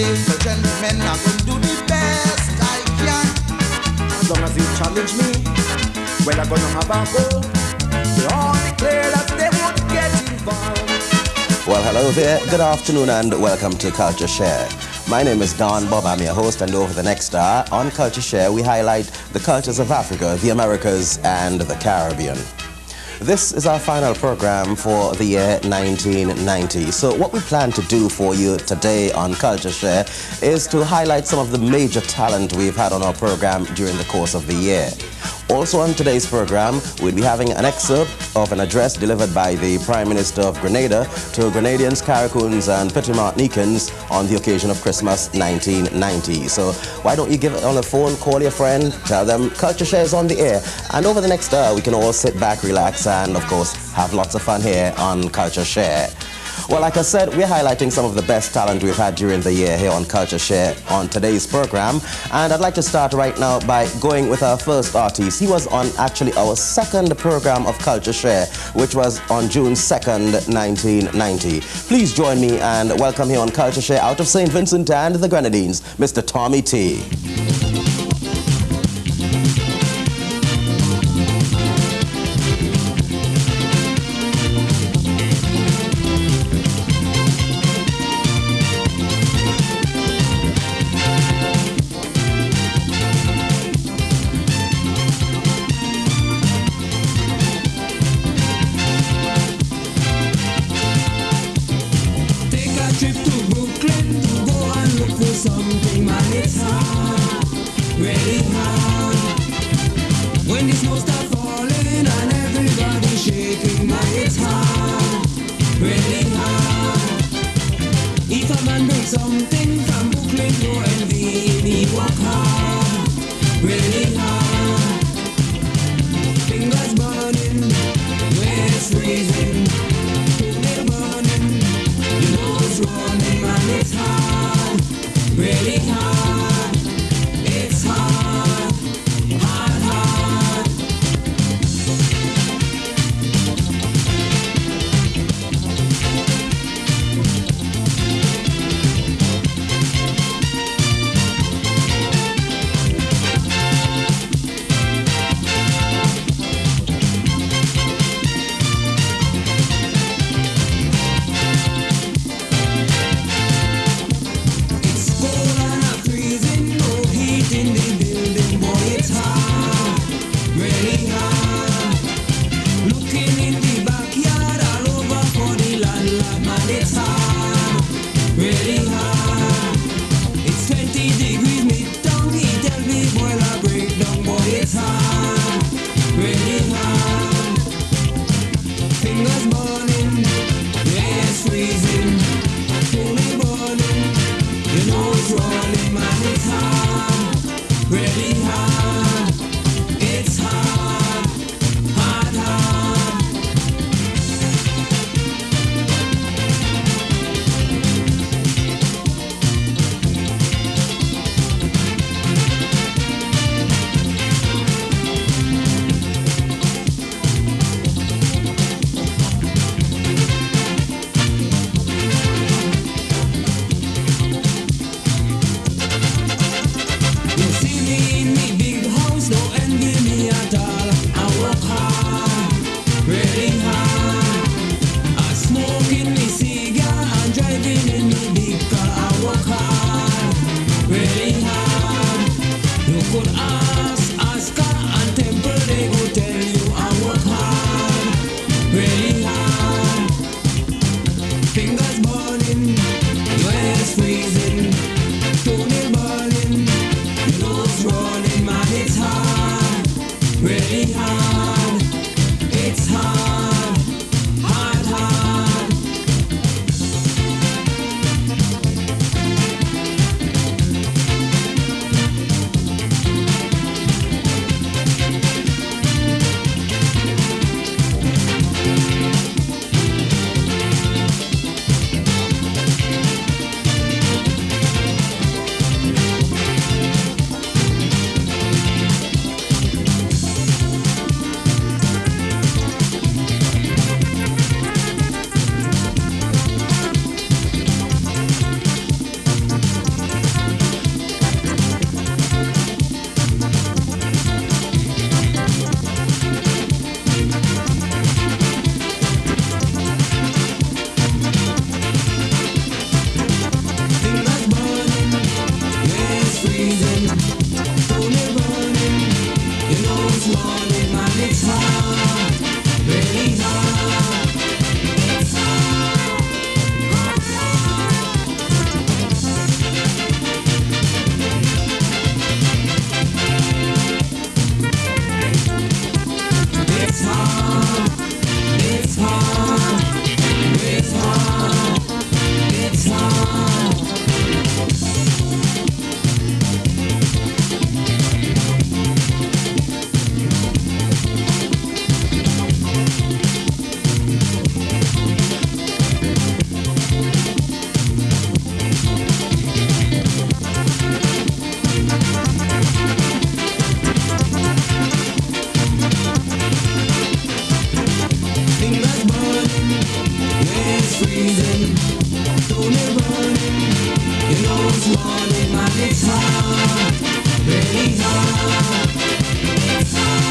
ladies and gentlemen, I'm gonna do the best I can. As long as you challenge me, well, I'm gonna have a go. They all declare that they won't get involved. Well, hello there, good afternoon and welcome to CultureShare. My name is DONN, BOBB, I'm your host, and over the next hour on CultureShare we highlight the cultures of Africa, the Americas and the Caribbean. This is our final program for the year 1990. So what we plan to do for you today on CultureShare is to highlight some of the major talent we've had on our program during the course of the year. Also on today's program, we'll be having an excerpt of an address delivered by the Prime Minister of Grenada to Grenadians, Carricoons and Petit Martinicans on the occasion of Christmas 1990. So why don't you give it on the phone, call your friend, tell them CultureShare is on the air. And over the next hour, we can all sit back, relax, and of course, have lots of fun here on CultureShare. Well, like I said, we're highlighting some of the best talent we've had during the year here on CultureShare on today's program. And I'd like to start right now by going with our first artist. He was on actually our second program of CultureShare, which was on June 2nd, 1990. Please join me and welcome here on CultureShare out of St. Vincent and the Grenadines, Mr. Tommy T. freezing, don't be burning. You know it's morning and it's hard, really hard. It's hard.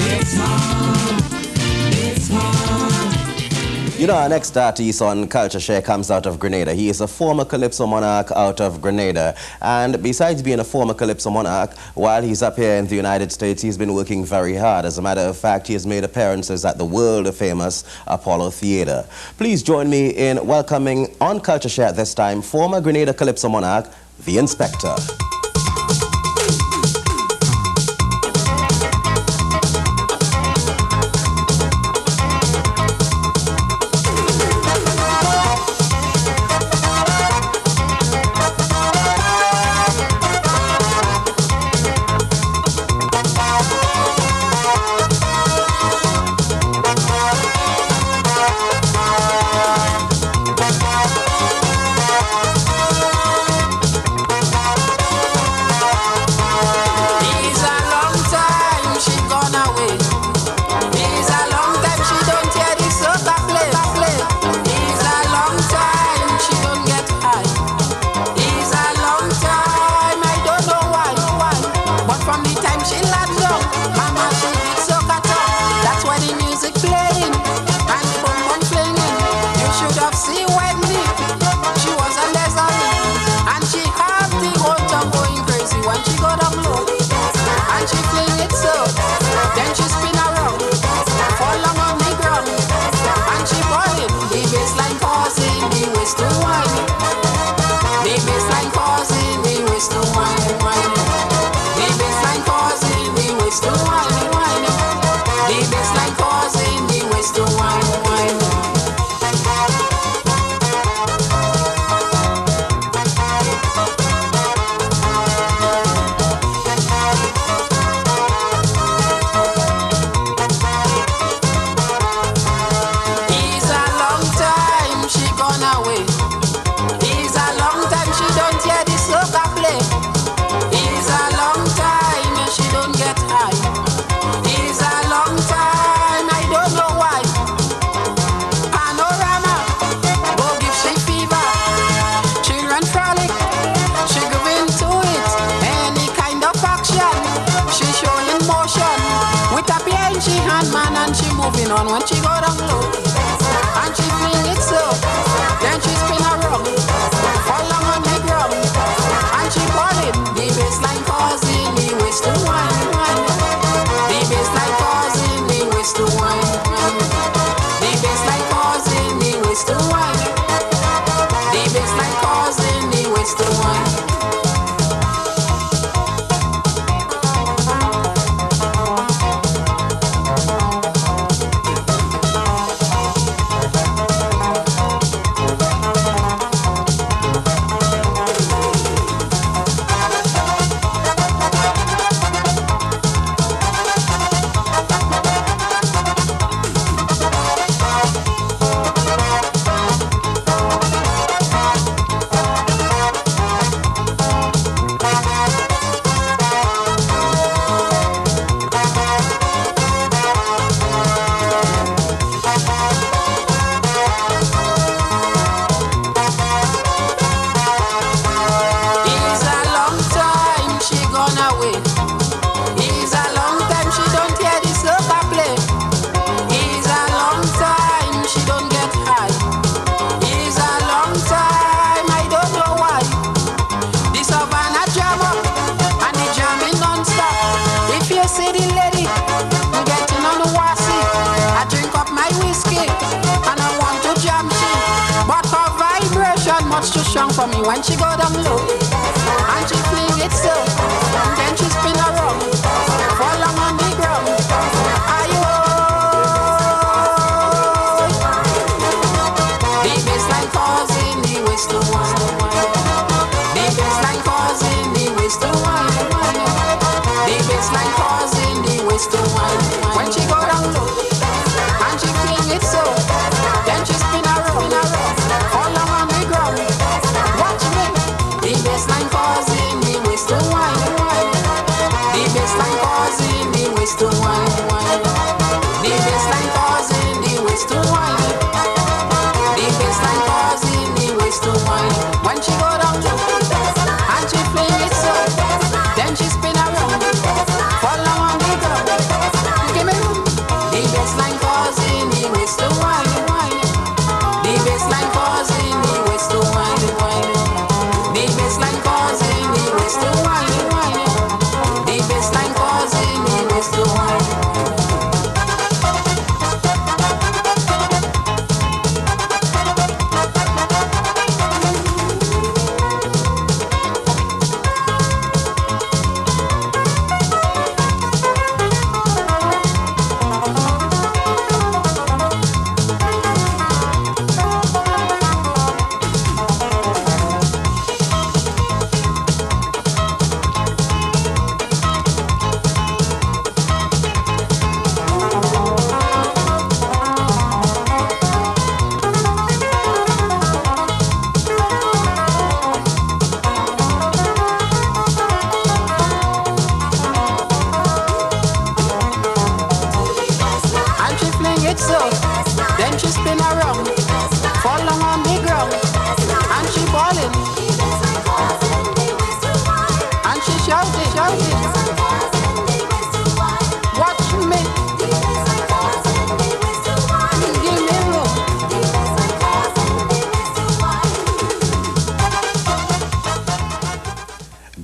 It's hard. It's hard. You know, our next artist on Culture Share comes out of Grenada. He is a former Calypso monarch out of Grenada. And besides being a former Calypso monarch, while he's up here in the United States, he's been working very hard. As a matter of fact, he has made appearances at the world-famous Apollo Theater. Please join me in welcoming on Culture Share at this time, former Grenada Calypso monarch, the Inspector. On when she go down low, and she fling it slow, then she spin around, fall down on the ground, and she bought it. The bassline causing the waist to wine, wine. The bassline causing the waist to wine, wine. The bassline causing the waist to wine. The bassline causing the waist to wine. Too strong for me when she go down low, and she fling it so, then she spin around, fall down on the ground. Ayo, the bassline causing the waist to wine. The bassline causing the waist to wine. The bassline causing the waist to wine. When she go down low, and she fling it so, then she spin around, fall down on the ground. Watch me, the bassline causing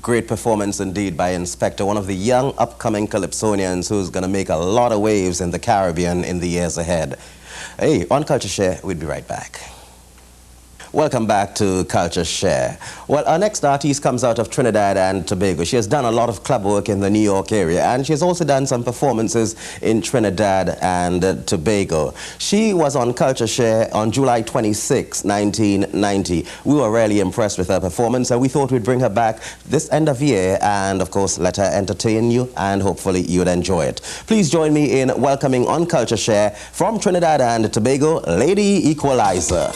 great performance indeed by Inspector, one of the young upcoming Calypsonians who's going to make a lot of waves in the Caribbean in the years ahead. Hey, on Culture Share, we'll be right back. Welcome back to Culture Share. Well, our next artist comes out of Trinidad and Tobago. She has done a lot of club work in the New York area, and she has also done some performances in Trinidad and Tobago. She was on Culture Share on July 26, 1990. We were really impressed with her performance, and we thought we'd bring her back this end of year and, of course, let her entertain you, and hopefully you'd enjoy it. Please join me in welcoming on Culture Share from Trinidad and Tobago, Lady Equalizer.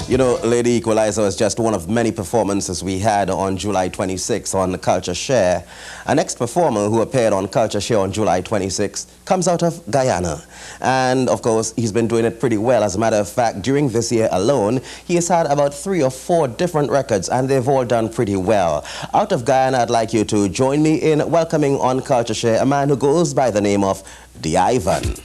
You know, Lady Equalizer was just one of many performances we had on July 26th on CultureShare. Our next performer who appeared on CultureShare on July 26th comes out of Guyana. And, of course, he's been doing it pretty well. As a matter of fact, during this year alone, he has had about 3 or 4 different records, and they've all done pretty well. Out of Guyana, I'd like you to join me in welcoming on CultureShare a man who goes by the name of Ivan.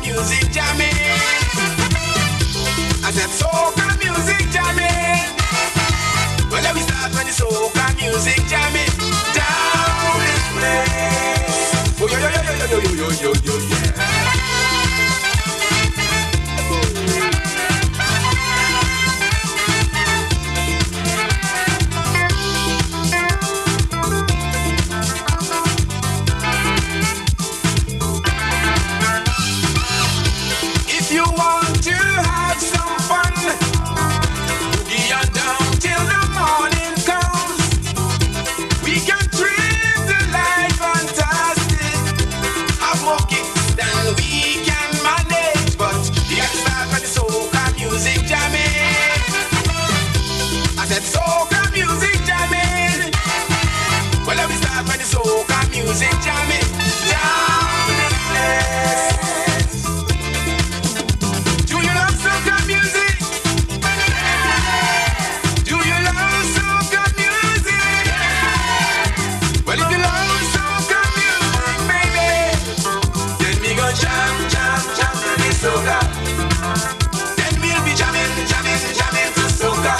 Music jamming. I said soca music jamming. Well, let me start when the soca music jamming down this place. Oh yo yo yo yo yo yo yo yo yeah. Music jamming down this place. Do you love soca music? Do you love soca music? Well, if you love soca music, baby, then we go jam, jam, jam to the soca. Then we'll be jamming, jamming, jamming to soca.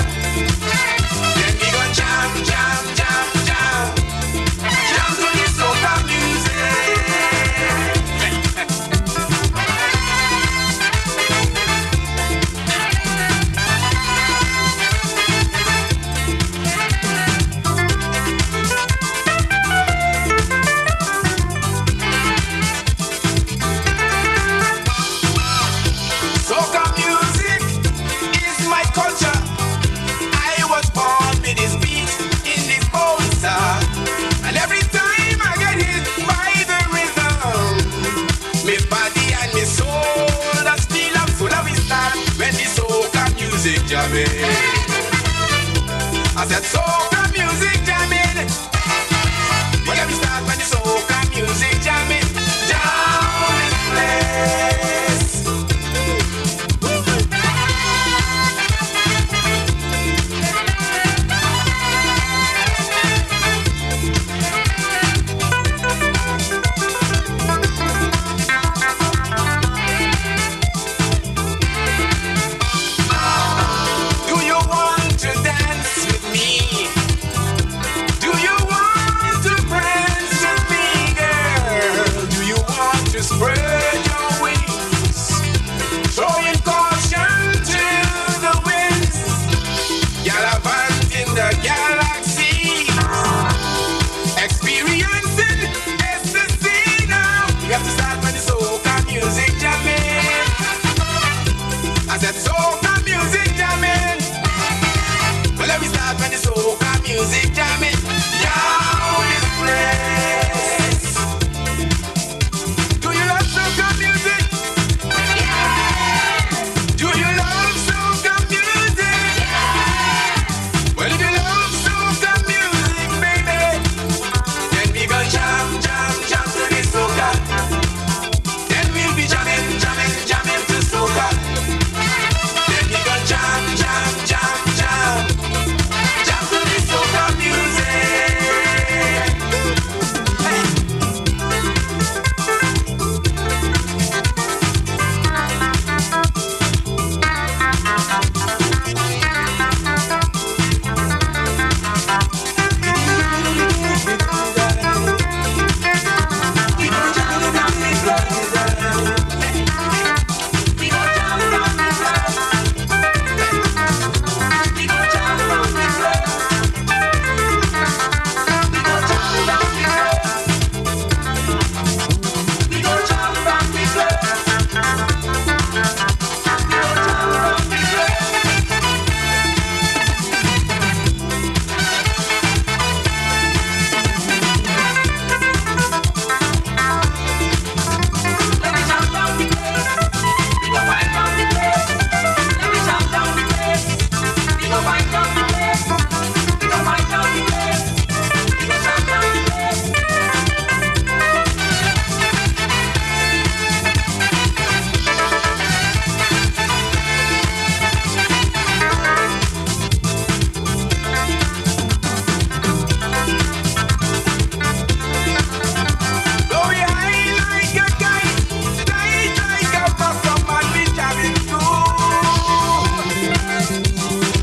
Then we go jam, jam, jam, jam. Jamming. I said soca music jamming. Well, let me start when the soca music jamming down this place. Do you want to dance with me?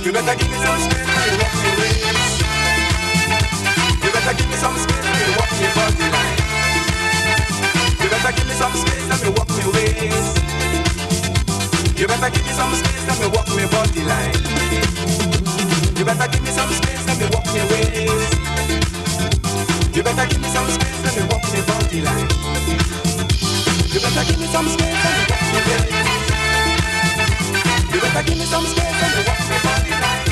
You better give me some space and you walk me ways. You better give me some space and you walk me body line. You better give me some space and you walk me ways. You better give me some space and you walk me body line. You better give me some space and you walk me ways. You better give me some space and you walk me body line. You better give me some space and you walk me ways. You better give me some space and you walk me body line.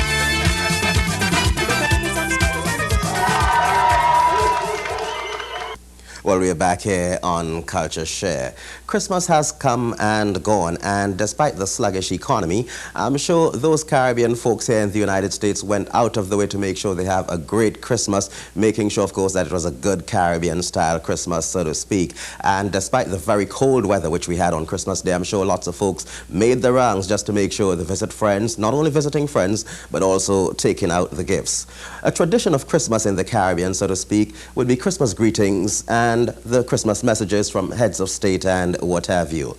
You better give me some space and you Well, we are back here on Culture Share. Christmas has come and gone, and despite the sluggish economy, I'm sure those Caribbean folks here in the United States went out of the way to make sure they have a great Christmas, making sure, of course, that it was a good Caribbean-style Christmas, so to speak. And despite the very cold weather which we had on Christmas Day, I'm sure lots of folks made the rounds just to make sure they visit friends, not only visiting friends, but also taking out the gifts. A tradition of Christmas in the Caribbean, so to speak, would be Christmas greetings and the Christmas messages from heads of state and what have you.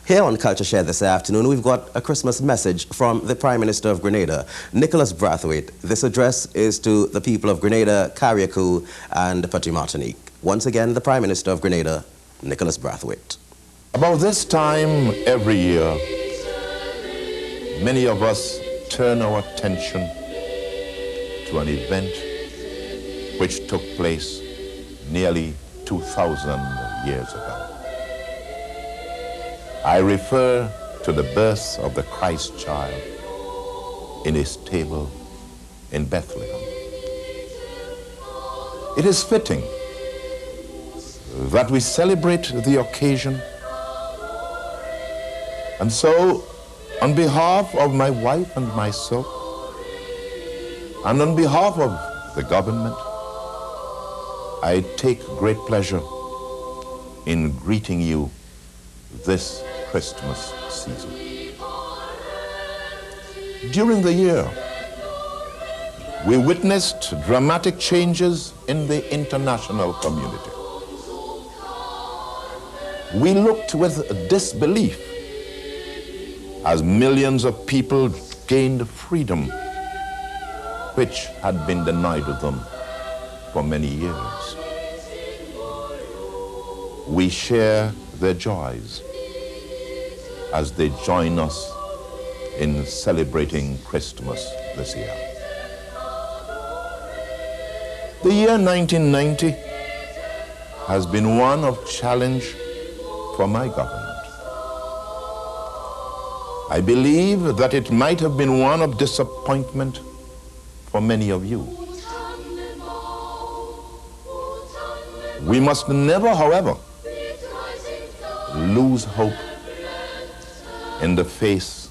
Here on Culture Share this afternoon, we've got a Christmas message from the Prime Minister of Grenada, Nicholas Brathwaite. This address is to the people of Grenada, Carriacou, and Petit Martinique. Once again, the Prime Minister of Grenada, Nicholas Brathwaite. About this time every year, many of us turn our attention to an event which took place nearly 2,000 years ago. I refer to the birth of the Christ child in a stable in Bethlehem. It is fitting that we celebrate the occasion, and so on behalf of my wife and myself, and on behalf of the government, I take great pleasure in greeting you this Christmas season. During the year, we witnessed dramatic changes in the international community. We looked with disbelief as millions of people gained freedom which had been denied to them for many years. We share their joys as they join us in celebrating Christmas this year. The year 1990 has been one of challenge for my government. I believe that it might have been one of disappointment for many of you. We must never, however, lose hope in the face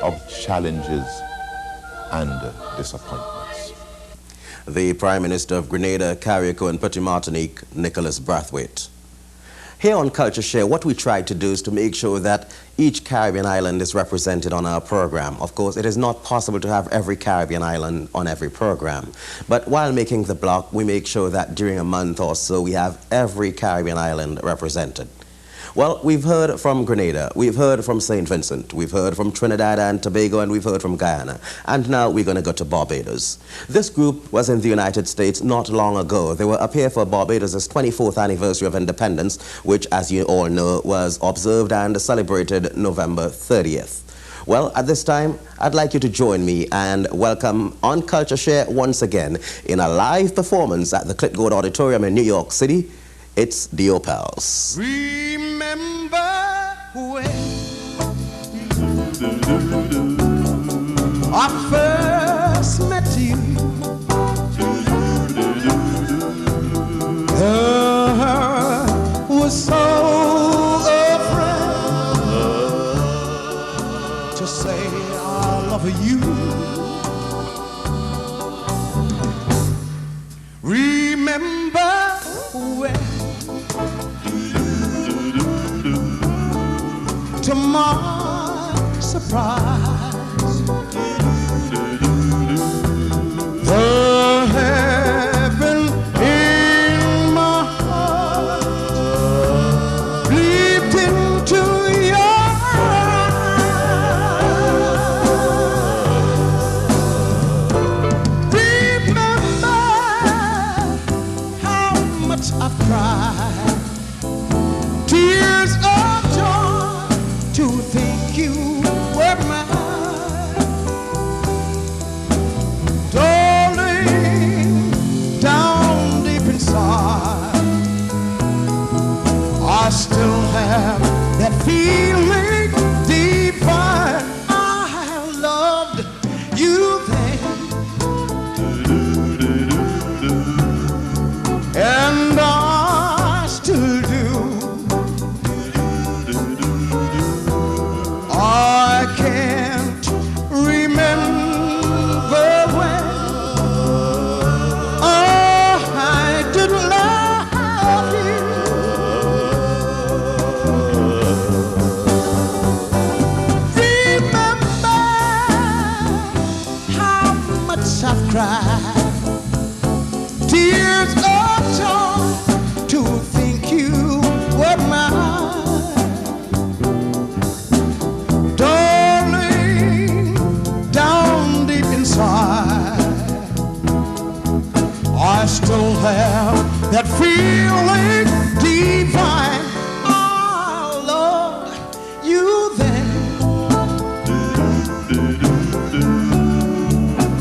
of challenges and disappointments. The Prime Minister of Grenada, Carriacou, and Petit Martinique, Nicholas Brathwaite. Here on Culture Share, what we try to do is to make sure that each Caribbean island is represented on our program. Of course, it is not possible to have every Caribbean island on every program. But while making the block, we make sure that during a month or so, we have every Caribbean island represented. Well, we've heard from Grenada, we've heard from St. Vincent, we've heard from Trinidad and Tobago, and we've heard from Guyana. And now we're going to go to Barbados. This group was in the United States not long ago. They were up here for Barbados' 24th anniversary of independence, which, as you all know, was observed and celebrated November 30th. Well, at this time, I'd like you to join me and welcome on Culture Share once again in a live performance at the Clitgold Auditorium in New York City. It's the Opals. Remember when I first met you? Was so afraid to say I love you. Remember when, to my surprise, the heaven in my heart leaped into your eyes. times I've cried tears of joy to think you were mine. Darling, down deep inside, I still have that feeling divine. I loved you then,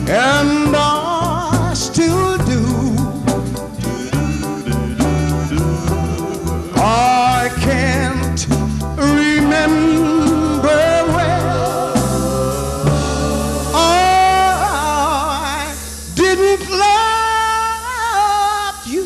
and I still do. I can't remember when I didn't love you.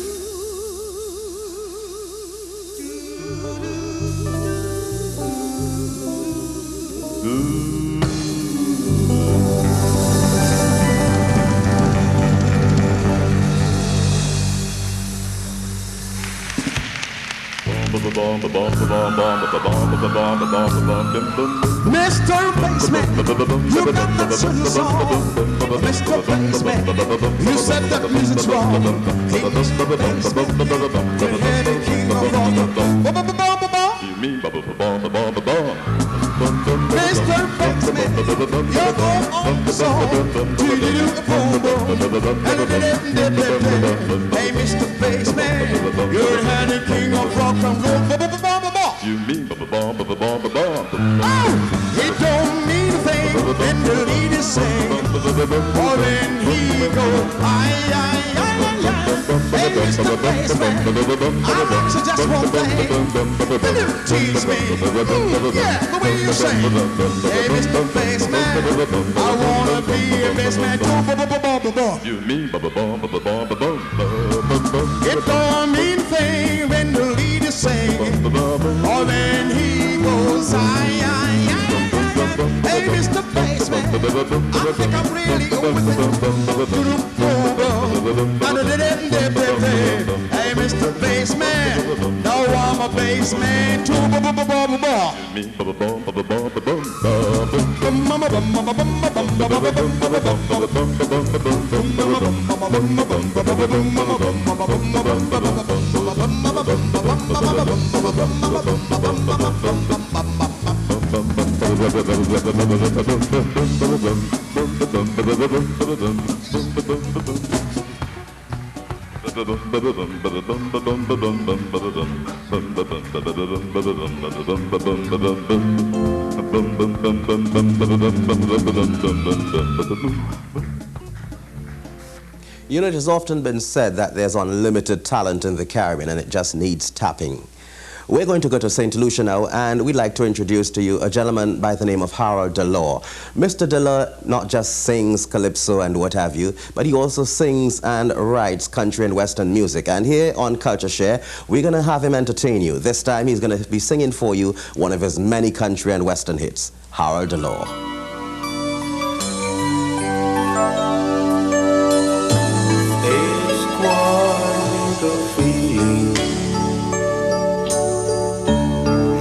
Mr. Bassman, you got that certain song. Mr. Bassman, you said that music's wrong. Hey, Mr. Bassman, the head and king of rock. Mr. Bassman, you're going on the song. Hey, Mr. Bassman, you're the head and king of rock and roll. You mean Oh, it don't mean a thing when the leader sing, or when he go, aye, aye, aye, aye, aye. Hey, Mr. Bassman, I want you just one thing, when you tease me, yeah, the way you sing. Hey, Mr. Bassman, I wanna be a bassman too, You mean it don't mean a thing when the leader sing, or when he goes, aye, aye, aye, aye, aye. Hey, Mr. Bassman, I think I'm really over there. Hey, Mr. Bassman, now I'm a bassman too. You know, it has often been said that there's unlimited talent in the Caribbean and it just needs tapping. We're going to go to St. Lucia now, and we'd like to introduce to you a gentleman by the name of Harold Delore. Mr. Delore not just sings calypso and what have you, but he also sings and writes country and western music. And here on CultureShare, we're going to have him entertain you. This time he's going to be singing for you one of his many country and western hits, Harold Delore. It's quite a feeling,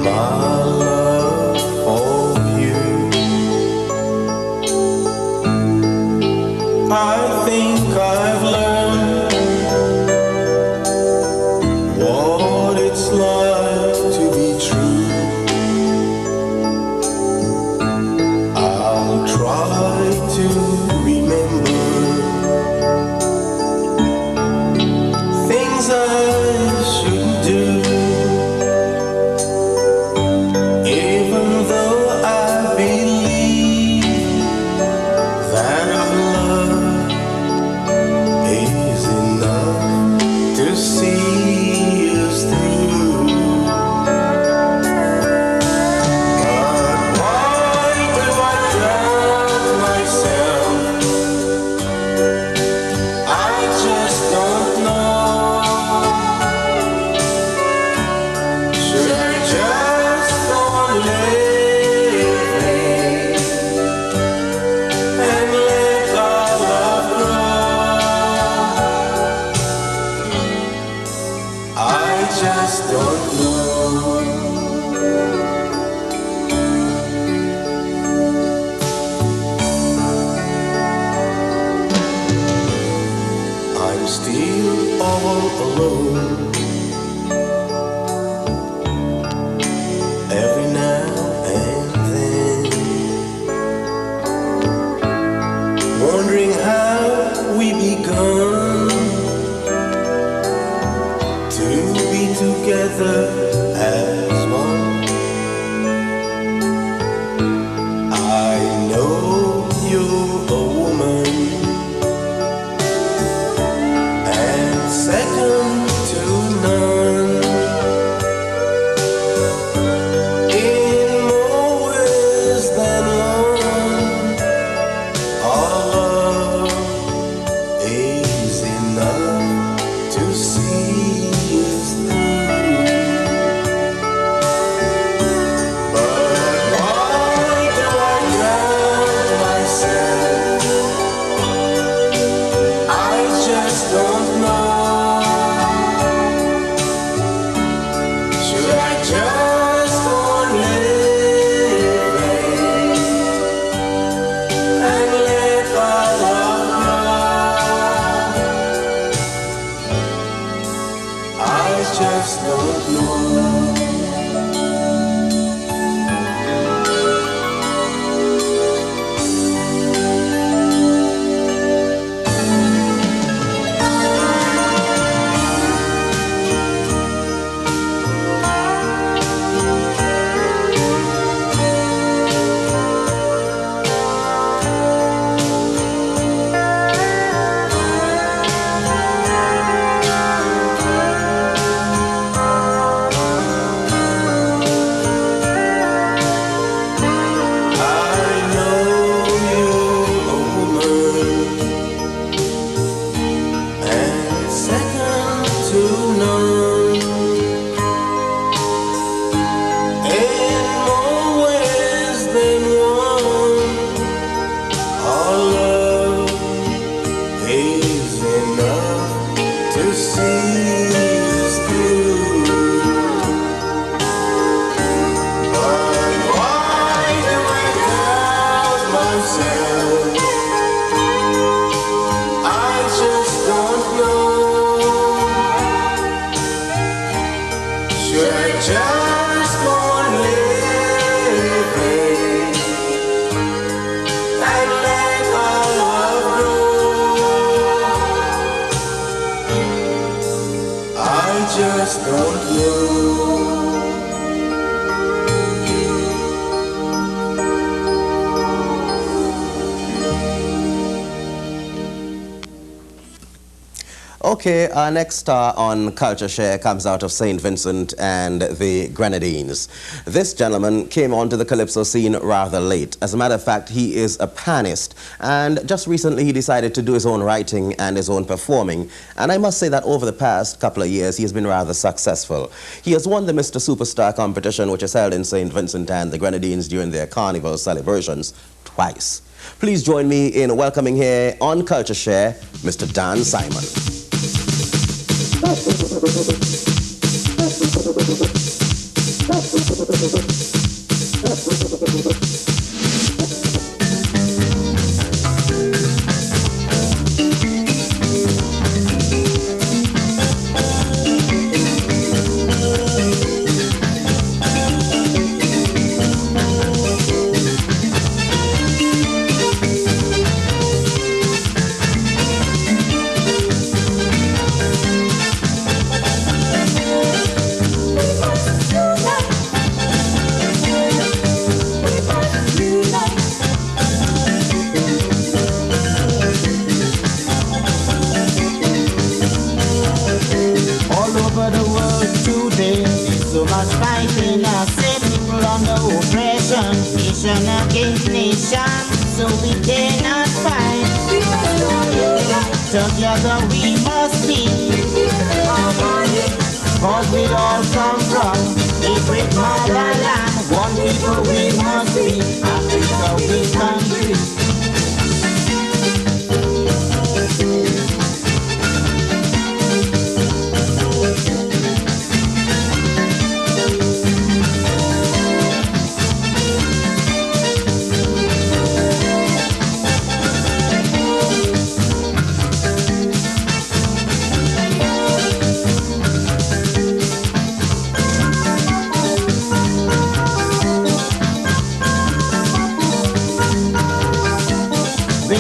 my love for you. I think I've learned what it's like to be true. I all alone. Every now and then, wondering how we begun to be together as one. I know you're a woman and second to none. In more ways than one, our love is enough to see us through. But why do I drown myself? I just don't know. Should I just go on living and let our love grow? I just don't know. I know you're a woman and second to none. In more ways than one, our love is enough to see us through. But why do I doubt myself? I just don't know. Should I just go on living and let our love grow? I just don't know. Okay, our next star on Culture Share comes out of St. Vincent and the Grenadines. This gentleman came onto the calypso scene rather late. As a matter of fact, he is a pianist, and just recently he decided to do his own writing and his own performing. And I must say that over the past couple of years, he has been rather successful. He has won the Mr. Superstar competition, which is held in St. Vincent and the Grenadines during their carnival celebrations, twice. Please join me in welcoming here on Culture Share, Mr. Dan Simon. Against nation, so we cannot fight. Together we must be, cause we all come from a great motherland. One people we must be, Africa we country.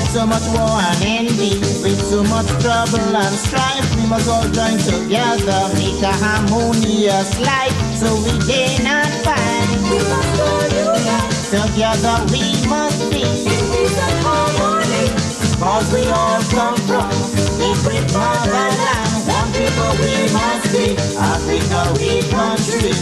With so much war and envy, with so much trouble and strife, we must all join together, make a harmonious life, so we dare not fight. We must all unite. Together we must be in peace and harmony. Cause we all come from a great motherland. One people we must be, Africa we country.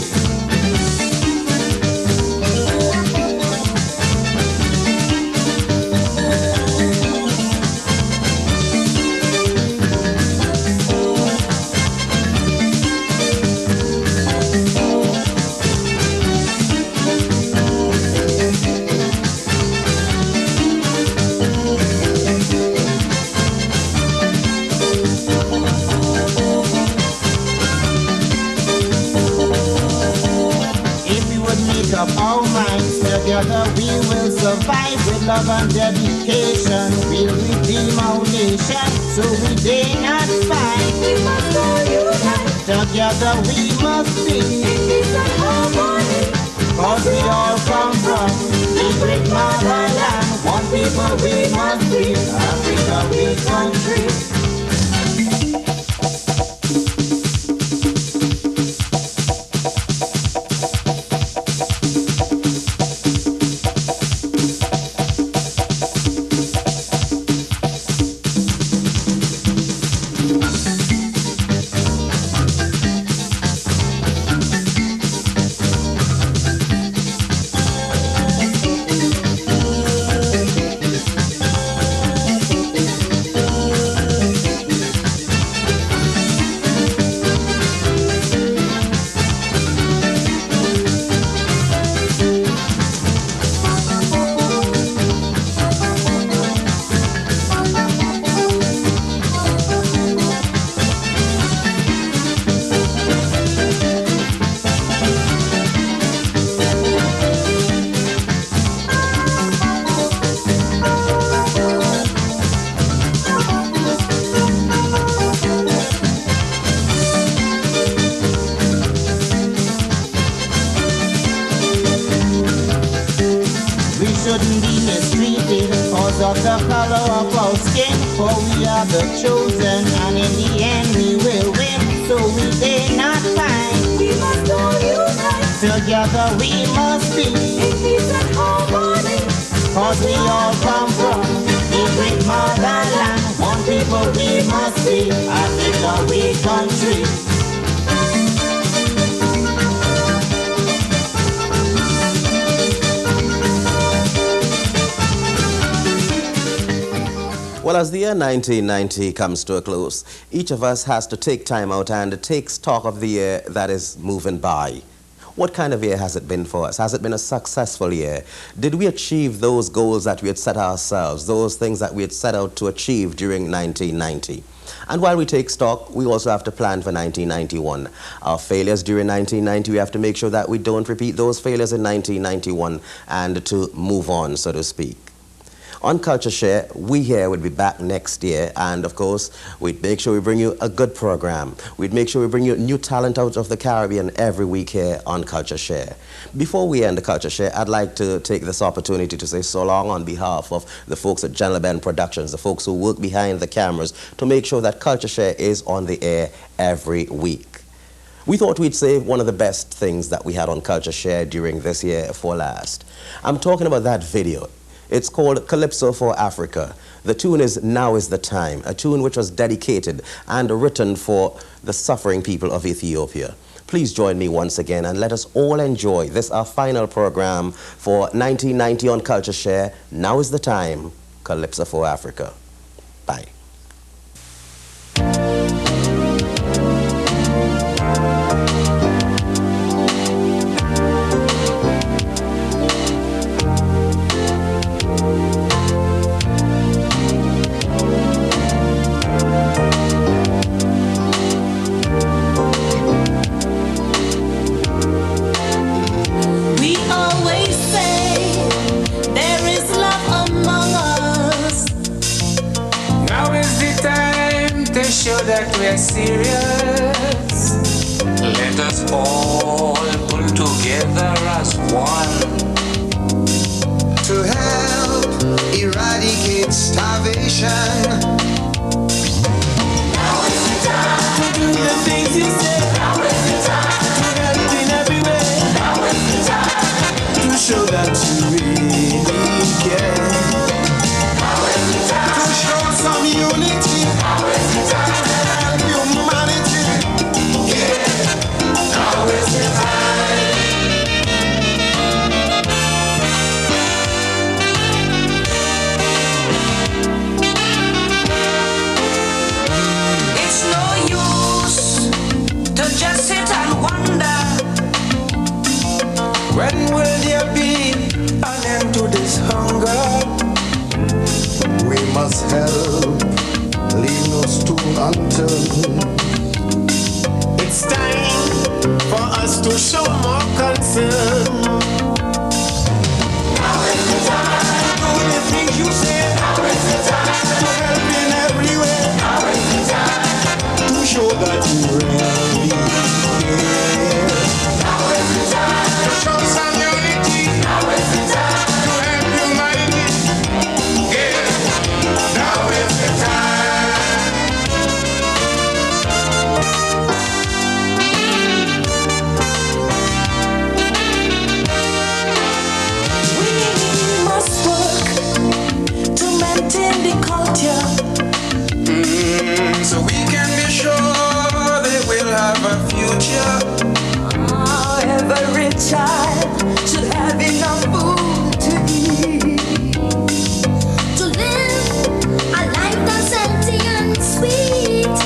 Of our minds together we will survive with love and dedication. We'll redeem our nation, so we dare not fight. We must all unite. Together we must be in peace and harmony. Cause we all come from the great motherland. One people we must be, Africa we country. Of the color of our skin, for we are the chosen, and in the end we will win, so we dare not fight. We must all unite. Together we must be in peace and harmony. Cause we all come from the great motherland. One people we must be, Africa we country. Well, as the year 1990 comes to a close, each of us has to take time out and take stock of the year that is moving by. What kind of year has it been for us? Has it been a successful year? Did we achieve those goals that we had set ourselves, those things that we had set out to achieve during 1990? And while we take stock, we also have to plan for 1991. Our failures during 1990, we have to make sure that we don't repeat those failures in 1991 and to move on, so to speak. On CultureShare, we here will be back next year, and of course, we'd make sure we bring you a good program. We'd make sure we bring you new talent out of the Caribbean every week here on CultureShare. Before we end the CultureShare, I'd like to take this opportunity to say so long on behalf of the folks at General Ben Productions, the folks who work behind the cameras to make sure that CultureShare is on the air every week. We thought we'd save one of the best things that we had on CultureShare during this year for last. I'm talking about that video. It's called Calypso for Africa. The tune is Now is the Time, a tune which was dedicated and written for the suffering people of Ethiopia. Please join me once again and let us all enjoy this, our final program for 1990 on CultureShare. Now is the Time, Calypso for Africa. Bye. Show that we're serious. Let us all pull together as one to help eradicate meet starvation. Now is the time to do the things you said. Now is the time to help in every way. Now is the time to show that you really care. Now is the time to show some unity. Now is the time to help humanity. Yeah. Now is the time. It's no use to just sit and wonder. When will there be an end to this hunger? We must help, leave no stone unturned. It's time for us to show more concern. Now is the time to do the things you said. Now is the time to help in every way. Now is the time to show that you really care. Now is the time to show some unity. Now is the time to help humanity. Yeah. Now is the time. We must work to maintain the culture. So we can be sure they will have a future. Every child should have enough food to eat. To live a life that's healthy and sweet.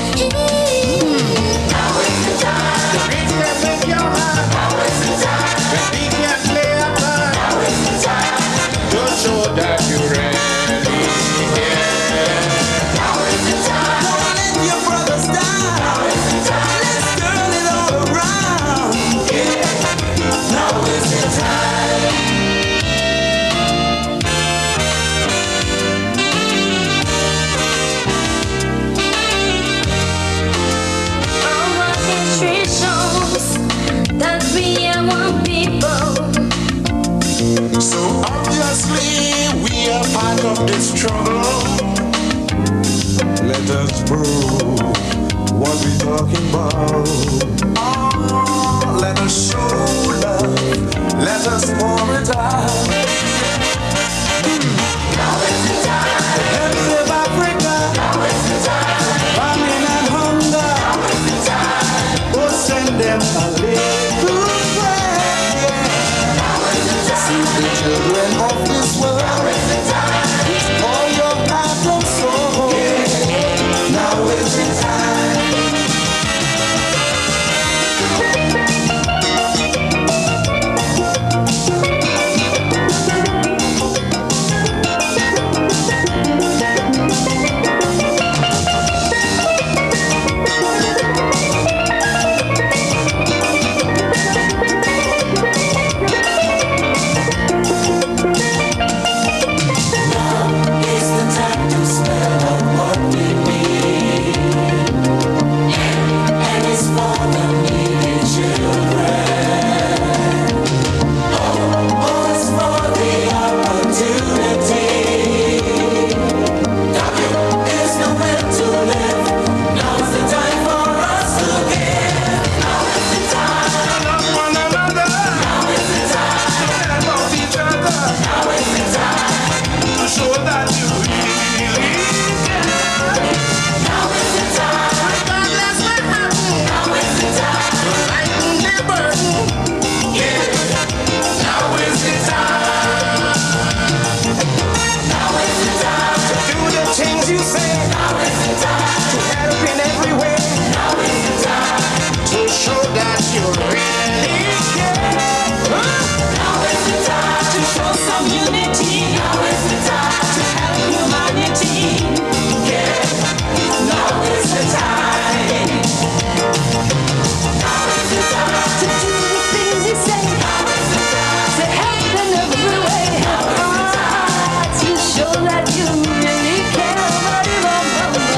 Now is the time. The rich can make your heart. Now is the time. The big can play a part. Now is the time. To show that you really care. Now is the time. Don't let your brothers down. Now is the time. Let's turn it all around. Yeah. Now is the time. Our history shows that we are one people. So obviously we are part of this struggle. Let us prove what we're talking about. Oh, let us show love. Let us pour it out. Now is the time. The heads of Africa. Now is the time. Famine and hunger. Now is the time. Oh, send them a little prayer. Now is the time. See the children of this world. Now is the time. All your heart and soul. Now is the time. Show that you really care about it.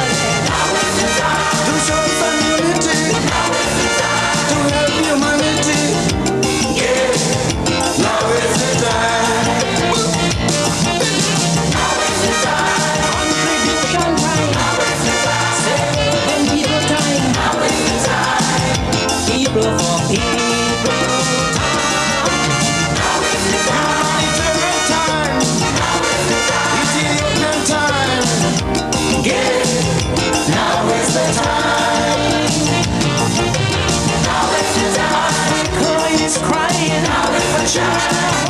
shine.